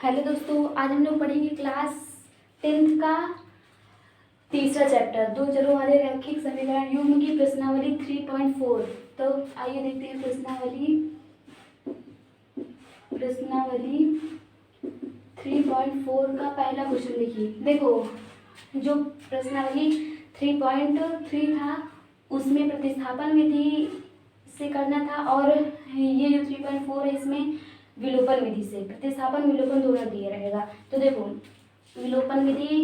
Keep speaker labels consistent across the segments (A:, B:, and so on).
A: Hello दोस्तों, आज हम लोग पढ़ेंगे क्लास 10th का तीसरा चैप्टर दो चरों वाले रैखिक समीकरण युग्म की प्रश्नावली 3.4। तो आइए देखते हैं प्रश्नावली 3.4 का पहला क्वेश्चन। देखिए, देखो जो प्रश्नावली 3.3 था उसमें प्रतिस्थापन विधि से करना था, और ये जो 3.4 है इसमें विलोपन विधि से। प्रतिस्थापन विलोपन दोनों दिए रहेगा। तो देखो विलोपन विधि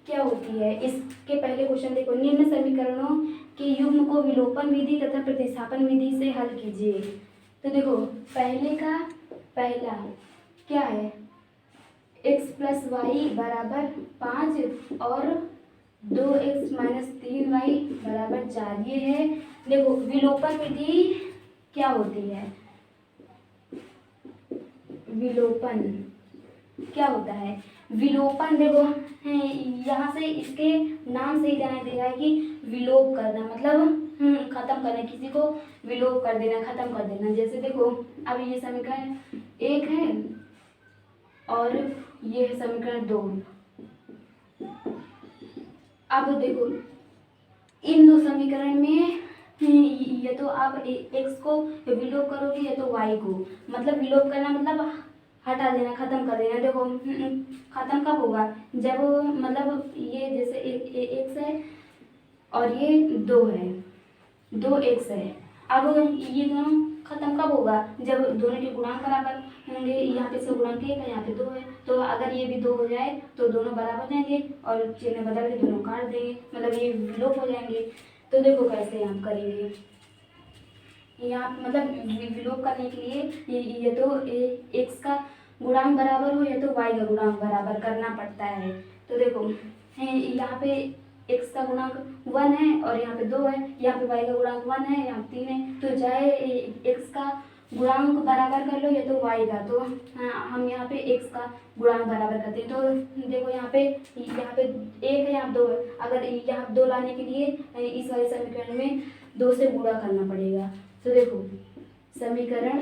A: क्या होती है, इसके पहले क्वेश्चन देखो, निम्न समीकरणों के युग्म को विलोपन विधि तथा प्रतिस्थापन विधि से हल कीजिए। तो देखो पहला क्या है, x प्लस वाई बराबर 5 और 2x माइनस 3y बराबर 4 ये है। देखो विलोपन विधि क्या होती है, विलोपन क्या होता है, विलोपन देखो यहाँ से इसके नाम से ही जाना देगा कि विलोप करना, मतलब खत्म करना, किसी को विलोप कर देना, खत्म कर देना। जैसे देखो अब ये समीकरण 1 है और ये है समीकरण 2। अब देखो इन दो समीकरण में या तो आप x को विलोप करोगे या तो y को, मतलब विलोप करना मतलब हटा देना, खत्म कर देना। देखो खत्म कब होगा, जब मतलब ये जैसे x है और ये 2 है, 2x है। अब ये दोनों खत्म कब होगा, जब दोनों के गुणांक बराबर होंगे। यहाँ पे से गुणांक 1 है, यहाँ पे 2 है, तो अगर ये भी 2 हो जाए तो दोनों बराबर जाएंगे और चिन्ह बदल के दोनों काट देंगे, मतलब ये विलोप हो जाएंगे। तो देखो कैसे हम करेंगे, यहाँ मतलब विलोप करने के लिए ये तो x का गुणांक बराबर हो या तो y का गुणांक बराबर करना पड़ता है। तो देखो यहाँ पे x का गुणांक 1 है और यहाँ पे 2 है, यहाँ पे y का गुणांक 1 है, यहाँ 3 है। तो चाहे x का गुणांक बराबर कर लो या तो y का, तो हम यहाँ पे x का गुणांक बराबर करते हैं। तो देखो यहाँ पे 1 है, यहाँ 2 है। अगर यहाँ 2 लाने के लिए इस वाले समीकरण में 2 से गुणा करना पड़ेगा। तो देखो समीकरण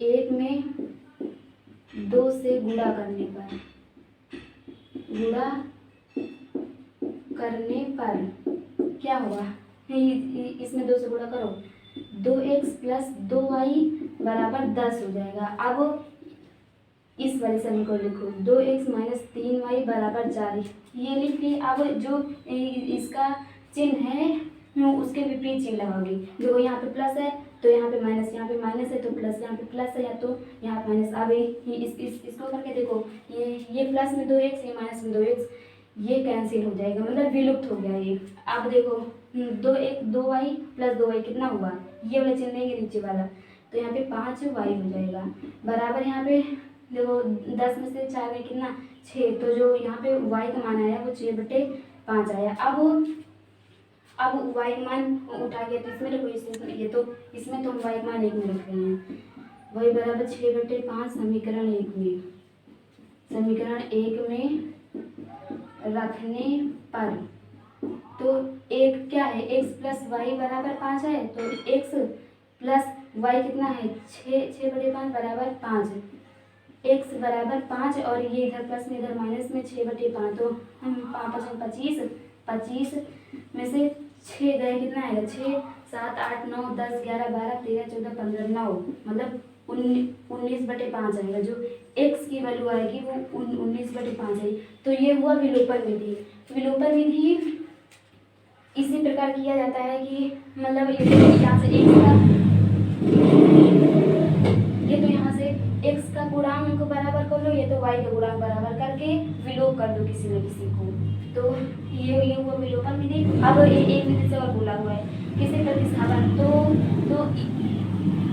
A: 1 में 2 से गुणा करने पर क्या होगा, इसमें 2 से गुणा करो, 2x प्लस 2y बराबर 10 हो जाएगा। अब इस वाले समीकरण लिखो, 2x माइनस 3y बराबर 4, ये लिख लिए। अब जो इसका चिन्ह है उसके विपरीत चिन्ह लगाओगे। जो यहाँ पे प्लस है तो यहाँ पे माइनस, यहाँ पे माइनस है तो प्लस, यहाँ पे प्लस है या तो यहाँ माइनस। अब इसको करके देखो, ये प्लस में 2x, ये माइनस में 2x, ये कैंसिल हो जाएगा, मतलब विलुप्त हो गया ये। अब देखो 2y प्लस 2y कितना हुआ, ये वाला चिन्ह देंगे नीचे वाला, तो यहाँ पे 5y हो जाएगा बराबर। यहाँ पे देखो 10 में से 4 में कितना 6, तो जो यहाँ पे y का मान आया वो 6/5 आया। अब y का मान उठा गया तो इसमें देखो, ये तो इसमें तो हम y का मान 1 में रख रहे हैं, वही बराबर 6/5 समीकरण 1 में रखने पर। तो एक क्या है, x प्लस वाई बराबर 5 है, तो x प्लस वाई कितना है 6/5 बराबर 5, x बराबर 5 और ये इधर प्लस में इधर माइनस में 6/5, तो हम 5×5 = 25 में से 6 गए, कितना आएगा 6, 7, 8, 9, 10, 11, 12, 13, 14, 15, 9, मतलब 19/5 आएगा। जो x की वैल्यू आएगी वो 19/5 है। तो ये हुआ विलोपन विधि। विलोपन विधि इसी प्रकार किया जाता है कि मतलब यहाँ से x का गुणांक बराबर कर लो या तो y का गुणांक बराबर करके विलोप कर दो किसी न किसी को। तो ये हुआ विलोपन विधि। अब एक विधि से और बोला हुआ है किसी प्रतिस्थापन, तो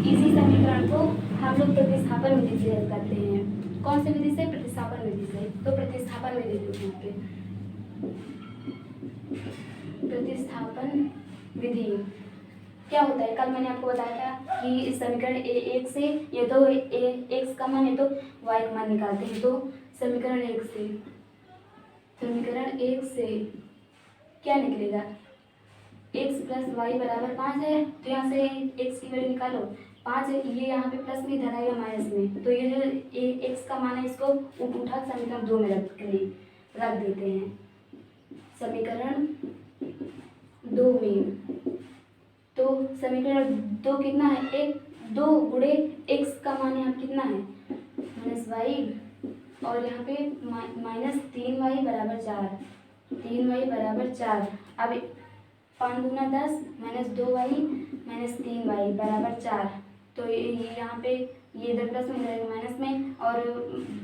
A: इसी समीकरण को हम लोग प्रतिस्थापन विधि से हल करते हैं। कौन सी विधि से, प्रतिस्थापन विधि से। तो प्रतिस्थापन विधि लिखते हैं, प्रतिस्थापन विधि क्या होता है। कल मैंने आपको बताया था कि इस समीकरण 1 से ये तो x का मान है तो y का मान निकालते हैं। तो समीकरण 1 से क्या निकलेगा, x प्लस वाई बराबर 5 है, तो यहाँ से x की वैल्यू निकालो 5 है, ये यहाँ पे प्लस में इधर आएगा माइनस में, तो ये जो x का का मान है इसको उठा समीकरण 2 में रख देते हैं। समीकरण 2 में तो समीकरण 2 कितना है, 2 गुणे x का मान यहाँ कितना है -y, और यहाँ पे -3y बराबर 4, 3y बराबर 4। अब 5 दूना 10 -2y -3y बराबर 4। तो ये यहाँ पे ये इधर प्लस में रहेगा माइनस में, और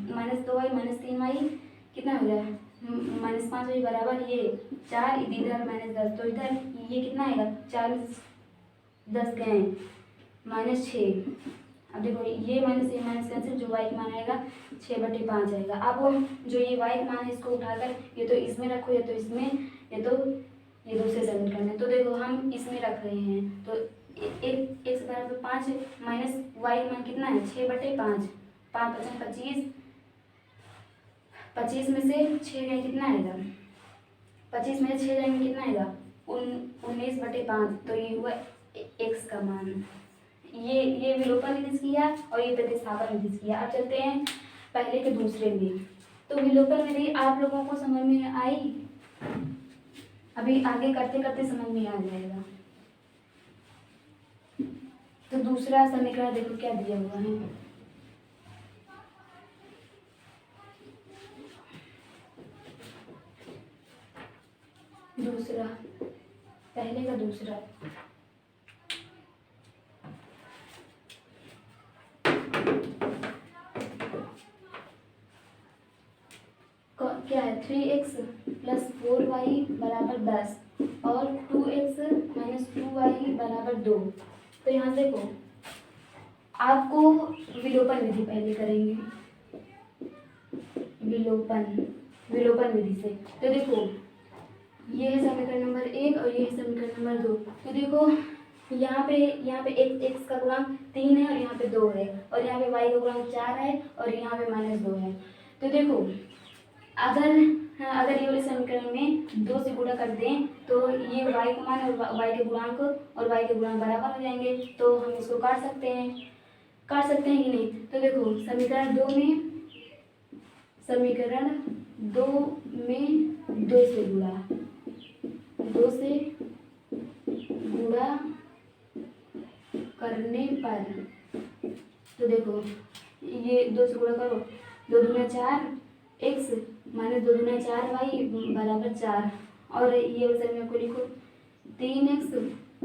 A: -2y -3y कितना हो गया -5y बराबर ये 4, इधर -10, तो इधर ये कितना आएगा 4 में 10 गए -6। अब देखो ये माइनस कैंसिल, जो y का मान आएगा 6/5 आएगा। अब जो ये y का मान है इसको उठाकर ये तो इसमें रखो, या तो इसमें, या तो ये दूसरे समीकरण में। तो देखो हम इसमें रख रहे हैं, तो x बराबर 5 माइनस y का मान कितना है 6/5, 5 × 25, 25 में से 6 गए कितना आएगा, 25 में से 6 जाएंगे कितना आएगा 19/5। तो ये हुआ x का मान। ये विलोपन विधि से किया और ये प्रतिस्थापन विधि से किया। अब चलते हैं पहले के दूसरे में। तो विलोपन विधि आप लोगों को समझ में आई, अभी आगे करते करते समझ में आ जाएगा। तो दूसरा समीकरण देखो क्या दिया हुआ है, दूसरा, पहले का दूसरा। क्या है 3x + 4y बराबर 10 और 2x - 2y बराबर 2। तो यहाँ देखो आपको विलोपन विधि पहले करेंगे, विलोपन विधि से। तो देखो ये है समीकरण नंबर 1 और ये है समीकरण नंबर 2। तो देखो यहाँ पे x का गुणांक 3 है और यहाँ पे 2 है, और यहाँ पे y का गुणांक 4 है और यहाँ पे -2 है। तो देखो अगर ये वाले समीकरण में 2 से गुणा कर दें तो ये y का मान और y के गुणांक बराबर हो जाएंगे। तो हम इसको काट सकते हैं कि नहीं। तो देखो समीकरण 2 में 2 से गुणा करने पर, तो देखो ये 2 से गुणा करो, 2 दूना 4 x -2 दूना 4y बराबर 4, और ये समीकरण को लिखो 3x +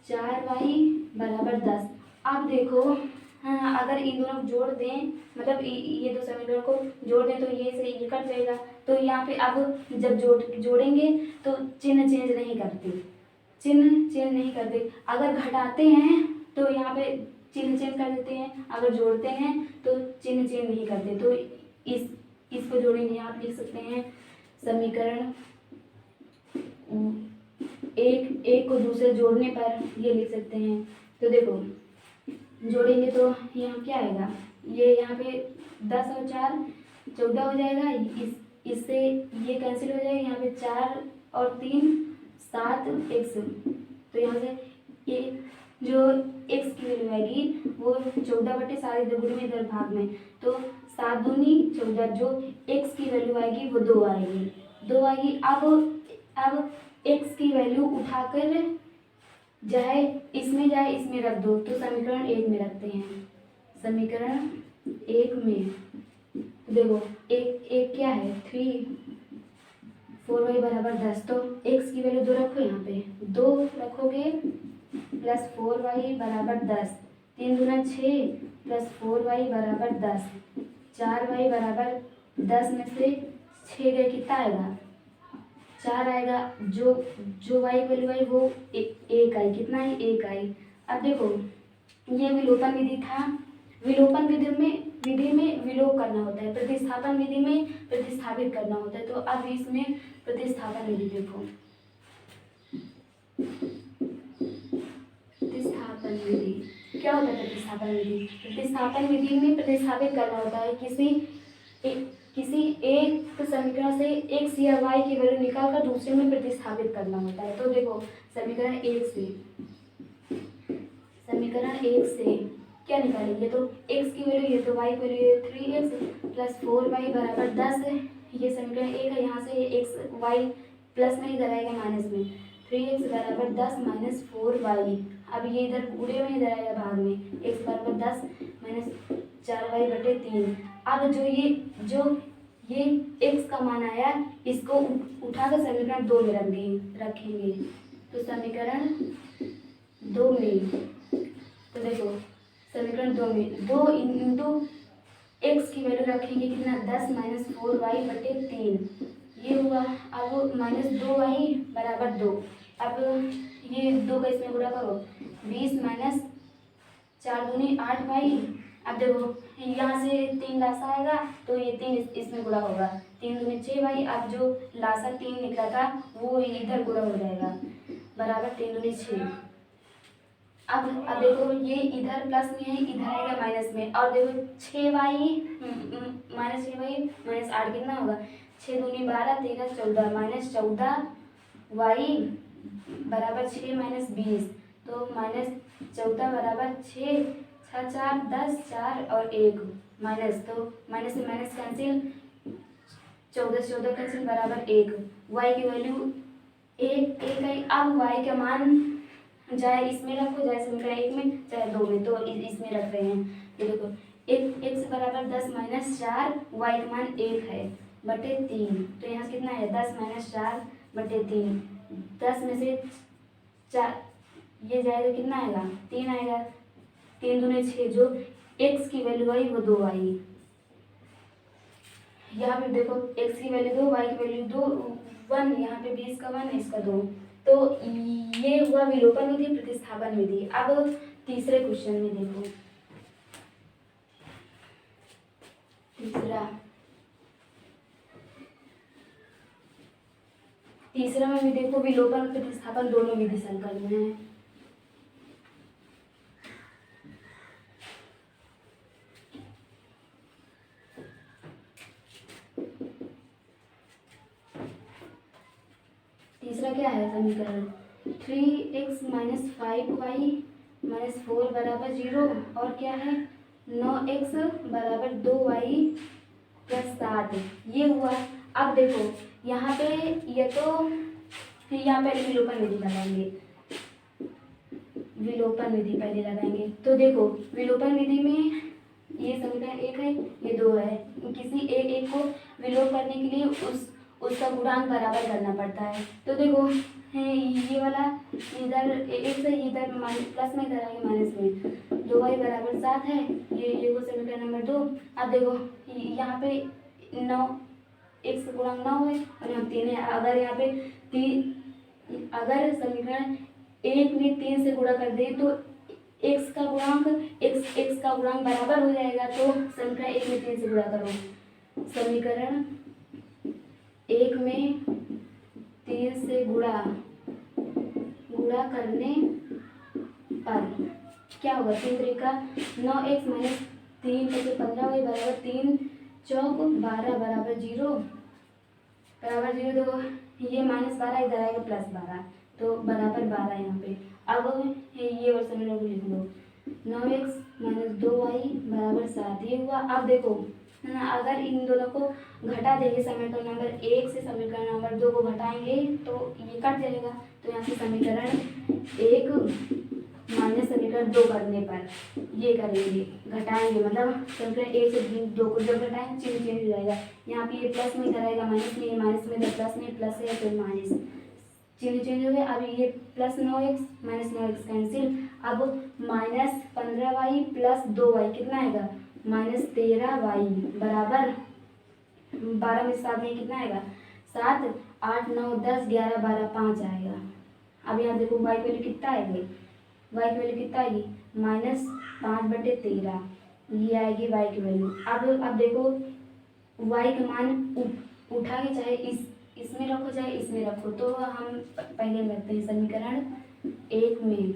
A: 4y बराबर 10। अब देखो अगर इन दोनों को जोड़ दें, मतलब ये दो समीकरण को जोड़ दें तो ये से ये कट जाएगा। तो यहाँ पे अब जब जोड़ेंगे तो चिन्ह चेंज नहीं करते, अगर घटाते हैं तो यहाँ पे चिन्ह चेंज कर देते हैं, अगर जोड़ते हैं तो चिन्ह चेंज नहीं करते। तो इसको जोड़ेंगे, आप लिख सकते हैं समीकरण एक को दूसरे जोड़ने पर ये लिख सकते हैं। तो देखो जोड़ेंगे तो यहाँ क्या आएगा, ये यहाँ पे 10 और 4 14 हो जाएगा, इससे ये कैंसिल हो जाएगा, यहाँ पे 4 और 3 7x। तो यहाँ से ये जो x की वैल्यू आएगी वो 14/7 इधर गुणे में इधर भाग में, तो 7 दूनी 14, जो x की वैल्यू आएगी वो 2 आएगी। अब x की वैल्यू उठाकर जाए इसमें रख दो, तो समीकरण 1 में रखते हैं। समीकरण 1 में देखो एक क्या है 3 4y बराबर 10, तो x की वैल्यू 2 रखो, यहाँ पे 2 रखोगे + 4y बराबर 10, 3 दूना 6 + 4y बराबर 10, 4y बराबर 10 में से 6 गए कितना आएगा 4 आएगा, जो y वैल्यू आई वो 1 आई, कितना है 1 आई। अब देखो ये विलोपन विधि था, विलोपन विधि में विलोप करना होता है, प्रतिस्थापन विधि में प्रतिस्थापित करना होता है। तो अब इसमें प्रतिस्थापन विधि देखो, प्रतिस्थापन विधि क्या होता है। प्रतिस्थापन विधि में प्रतिस्थापित करना होता है किसी एक समीकरण से x या y की वैल्यू निकालकर दूसरे में प्रतिस्थापित करना होता है। तो देखो समीकरण 1 से क्या निकालेंगे, तो x की वैल्यू ये तो y की वैल्यू ये 3x प्लस 4y बराबर 10 है। ये समीकरण 1 है। यहाँ से x y प्लस में इधर आएगा माइनस में, 3x बराबर 10 माइनस 4y। अब ये इधर पूरे में इधर आएगा भाग में, x बराबर 10 माइनस 4y बटे 3। अब जो ये x का मान आया इसको उठाकर समीकरण 2 में रखेंगे। तो समीकरण 2 में, तो देखो समीकरण 2 में 2 इंटू एक्स की वैल्यू रखेंगे कितना, 10 माइनस 4y बटे 3 ये हुआ। अब माइनस 2y बराबर 2। अब ये 2 का इसमें गुणा करो, 20 माइनस 4 दूनी 8y। अब देखो यहाँ से 3 लासा आएगा तो ये 3 इसमें गुणा होगा, 3 दूनी 6y। अब जो लासा 3 निकला था वो इधर गुणा हो जाएगा, बराबर 3 दूनी 6। अब देखो ये इधर प्लस में है, इधर आएगा माइनस में। और देखो 6y माइनस 6y माइनस 8 कितना होगा, 6 दूनी 12 13 14 माइनस 14y बराबर 6 माइनस 20। तो माइनस 14 बराबर 6 6 4 10 4 और 1 माइनस, तो माइनस से माइनस कैंसिल, 14 14 कैंसिल बराबर 1। y की वैल्यू 1 है। अब y का मान चाहे इसमें रखो, चाहे समीकरण 1 में, चाहे 2 में, तो इसमें रख रहे हैं। तो देखो x बराबर 10 माइनस 4, y का मान 1 है बटे 3। तो यहाँ कितना है, 10 माइनस 4 बटे 3। 10 में से 4 ये जाएगा, कितना आएगा, 3 आएगा। 3 दूनी 6, जो x की वैल्यू आई वो 2 आई। यहाँ पे देखो x की वैल्यू 2, y की वैल्यू 2 1, यहाँ पे भी इसका 1 इसका 2। तो ये हुआ विलोपन विधि, प्रतिस्थापन विधि। अब तीसरे क्वेश्चन में देखो, तीसरा में भी देखो विलोपन प्रतिस्थापन दोनों विधि संकल्प में है। तीसरा क्या है समीकरण, 3x माइनस 5y माइनस 4 बराबर 0, और क्या है 9x बराबर 2y प्लस 7, ये हुआ। अब देखो यहाँ पे ये तो यहाँ पहले विलोपन विधि लगाएंगे, विलोपन विधि पहले लगाएंगे। तो देखो विलोपन विधि में ये समीकरण 1 है, ये 2 है। किसी एक को विलोप करने के लिए उसका गुणांक बराबर करना पड़ता है। तो देखो ये वाला इधर 1 से इधर प्लस में, इधर आएगा माइनस में, 2y बराबर 7 है। ये वो समीकरण नंबर 2। अब देखो यहाँ पे 9 x का गुणांक 9 है और यहाँ 3 है। अगर यहाँ पे 3, अगर समीकरण 1 में 3 से गुणा कर दे तो x का गुणांक बराबर हो जाएगा। तो समीकरण 1 में 3 से गुणा करो, समीकरण 1 में 3 से गुणा करने पर क्या होगा, 3 तरीका 9x माइनस 3 बटे 15y बराबर 3 चौक 12 बराबर 0 बराबर 0। तो ये माइनस 12 इधर आएगा प्लस 12, तो बराबर 12 यहाँ पे। अब ये और समीकरण को लिख लो, 9x माइनस 2y बराबर 7, ये हुआ। अब देखो है ना, अगर इन दोनों को घटा देंगे, समीकरण नंबर 1 से समीकरण नंबर 2 को घटाएंगे तो ये कट जाएगा। तो यहाँ से समीकरण 1 माइनस समीकरण 2 करने पर ये करेंगे, घटाएंगे, मतलब समीकरण 1 से 2 को जब घटाएंगे चिन्ह चेंज हो जाएगा। यहाँ पे ये प्लस में इधर आएगा माइनस में, ये माइनस में इधर प्लस में, प्लस है तो माइनस, चिन्ह चेंज हो गया। अब ये plus 9x minus 9x cancel. अब माइनस 15y प्लस 2y कितना आएगा, माइनस 13y बराबर 12 में 7 में कितना आएगा, 7 8 9 10 11 12 5 आएगा। अब यहाँ देखो y की वैल्यू कितना आएगी, y की वैल्यू कितना आएगी, माइनस 5 बटे 13, ये आएगी y की वैल्यू। अब देखो y का मान उठा के चाहे इसमें रखो चाहे इसमें रखो, तो हम पहले रखते हैं समीकरण 1 में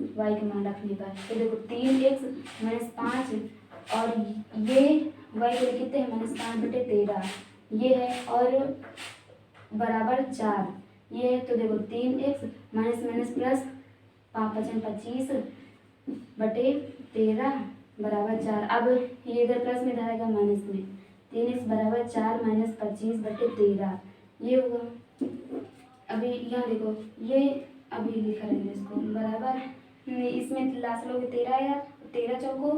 A: y का मान रखने पर। तो देखो 3x माइनस 5 और ये y के लिए कितने हैं, माइनस 5 बटे 13 ये है, और बराबर 4 ये है। तो देखो 3x माइनस माइनस प्लस 5 5 25 बटे 13 बराबर 4। अब ये इधर प्लस में इधर आएगा माइनस में, 3x बराबर 4 माइनस 25/13 ये होगा। अभी यहाँ देखो ये अभी लिखा रहेगा इसको बराबर, इसमें लास्ट लोगे 13 आया, 13 चौको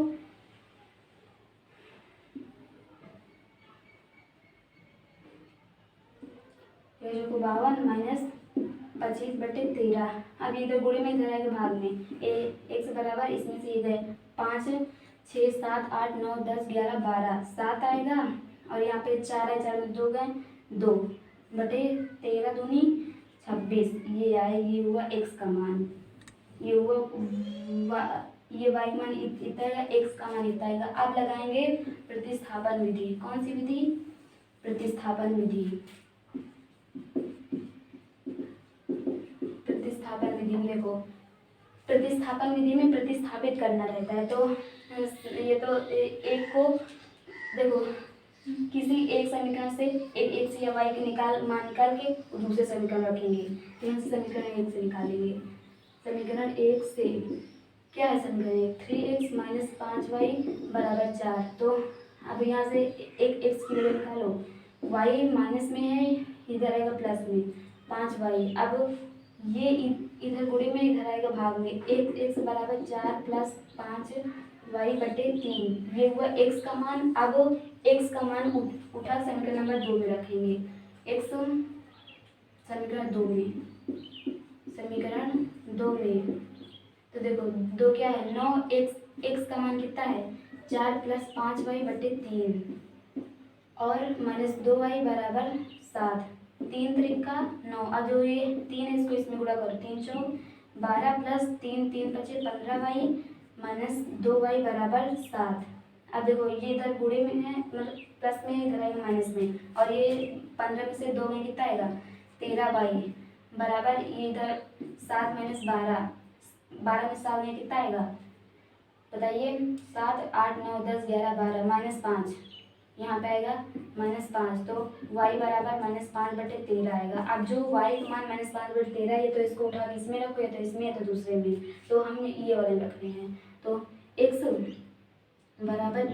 A: 52 माइनस 25/13। अब इधर गुणे में इधर आएगा भाग में, x बराबर इसमें से इधर 5 6 7 8 9 10 11 12 7 आएगा, और यहाँ पे 4 है, 4 में 2 गए 2/13 दूनी 26 ये आए। ये हुआ x का मान, ये हुआ ये y मान इतना आएगा, x का मान इतना आएगा। अब लगाएंगे प्रतिस्थापन विधि। कौन सी विधि? प्रतिस्थापन विधि। प्रतिस्थापन विधि में देखो, प्रतिस्थापन विधि में प्रतिस्थापित करना रहता है। तो ये तो एक को देखो किसी एक समीकरण से एक x या y के मान निकाल के दूसरे समीकरण रखेंगे। तो यहाँ से समीकरण 1 से निकालेंगे। समीकरण 1 से क्या है? समीकरण 1 3x माइनस 5y बराबर 4। तो अब यहाँ से एक x की वैल्यू निकालो, y माइनस में है, इधर आएगा प्लस में 5y। अब ये इधर गुणे में इधर आएगा भाग में, एक x बराबर 4 प्लस 5y/3 ये हुआ x का मान। अब x का मान उठा समीकरण नंबर 2 में रखेंगे, x समीकरण 2 में, समीकरण 2 में। तो देखो 2 क्या है? 9x का मान कितना है? 4 प्लस 5y/3 और माइनस 2y बराबर 7, 3 त्रिका 9। अब जो ये 3 है इसको इसमें गुणा करो, 3 चौक 12 प्लस 3 3 पचे 15y माइनस 2y बराबर 7। अब देखो ये इधर गुणे में है, मतलब प्लस में है, इधर आएगा माइनस में, और ये 15 में से 2 में कितना आएगा? 13y बराबर ये इधर 7 माइनस 12, 12 में 7 में कितना आएगा बताइए? 7 8 9 10 11 12 माइनस 5 यहाँ पे आएगा -5। तो y बराबर -5/13 आएगा। अब जो y का मान -5/13 है, तो इसको उठा के इसमें रखो, या तो इसमें या तो दूसरे में। तो हमने ये वाले रखने हैं। तो x बराबर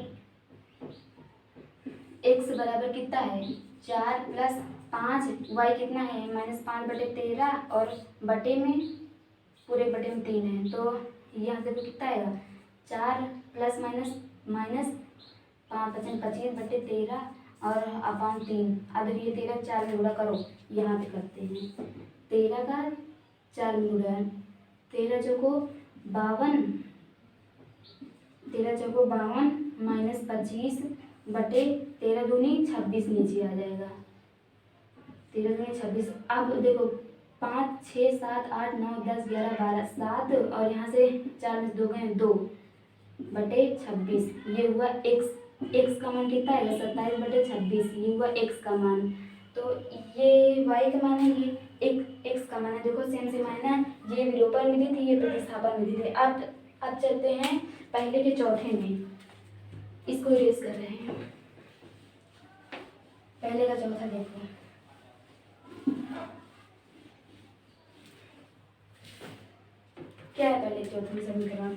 A: कितना है? 4 प्लस 5 y कितना है? -5/13 और बटे में पूरे बटे में 3 है। तो यहाँ से तो कितना आएगा? 4 प्लस माइनस 25/13 और अपान 3। अब ये 13 4 में गुणा करो, यहाँ पे करते हैं 13 का 4 में गुणा, 13 चौको 52, 13 चौको 52 माइनस 25/13 दूनी 26 नीचे आ जाएगा, 13 दूनी 26। अब देखो 5 6 7 8 9 10 11 12 7 और यहाँ से 4 में 2 गए 2/26 ये हुआ x का मान कितना है? 27/26 ये हुआ x का मान। तो ये y का मान है, ये x का मान है। देखो सेम सेम है ना, ये विलोपन विधि थी, ये प्रतिस्थापन विधि थी। अब चलते हैं पहले के चौथे में, इसको इरेज कर रहे हैं। पहले का चौथा देखो, क्या है पहले चौथे में समीकरण?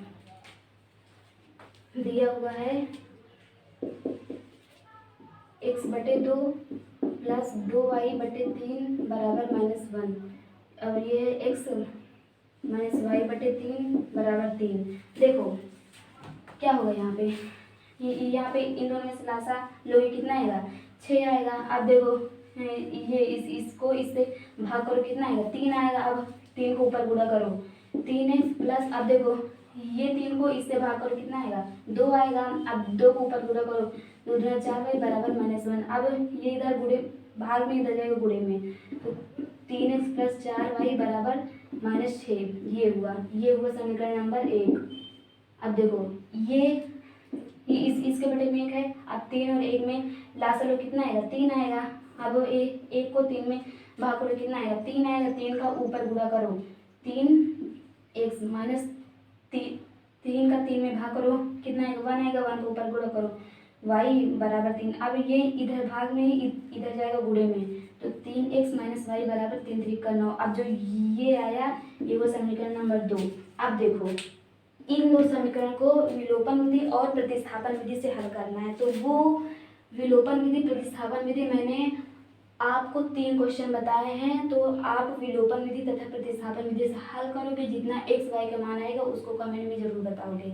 A: दिया हुआ है x/2 प्लस 2y/3 बराबर -1, और ये है x माइनस y/3 बराबर 3। देखो क्या होगा यहाँ पे, यहाँ पे इन दोनों में से लासा लोगे कितना आएगा? 6 आएगा। अब देखो ये इसको इससे भाग करो, कितना आएगा? 3 आएगा। अब 3 को ऊपर गुणा करो, 3x प्लस, अब देखो ये 3 को इससे भाग करो, कितना आएगा? 2 आएगा। अब 2 को ऊपर गुणा करो, 2 दूना 4y बराबर -1। अब ये इधर गुणे भाग में, इधर जाएगा गुणे में, तो 3x प्लस 4y बराबर -6 ये हुआ समीकरण नंबर 1। अब देखो ये इसके बटे में 1 है। अब 3 और 1 में लासा लो, कितना आएगा? 3 आएगा। अब 1 को 3 में भाग करो, कितना आएगा? 3 आएगा। 3 का ऊपर गुणा करो, 3x माइनस 3 का 3 में भाग करो, कितना आएगा? 1 आएगा। 1 को ऊपर गुणा करो, y बराबर 3। अब ये इधर भाग में ही इधर जाएगा गुणे में, तो 3x माइनस y बराबर 3 3 का 9। अब जो ये आया, ये वो समीकरण नंबर 2। अब देखो इन दो समीकरण को विलोपन विधि और प्रतिस्थापन विधि से हल करना है। तो वो विलोपन विधि, प्रतिस्थापन विधि मैंने आपको 3 क्वेश्चन बताए हैं। तो आप विलोपन विधि तथा प्रतिस्थापन विधि से हल करोगे, जितना x y का मान आएगा उसको कमेंट में जरूर बताओगे।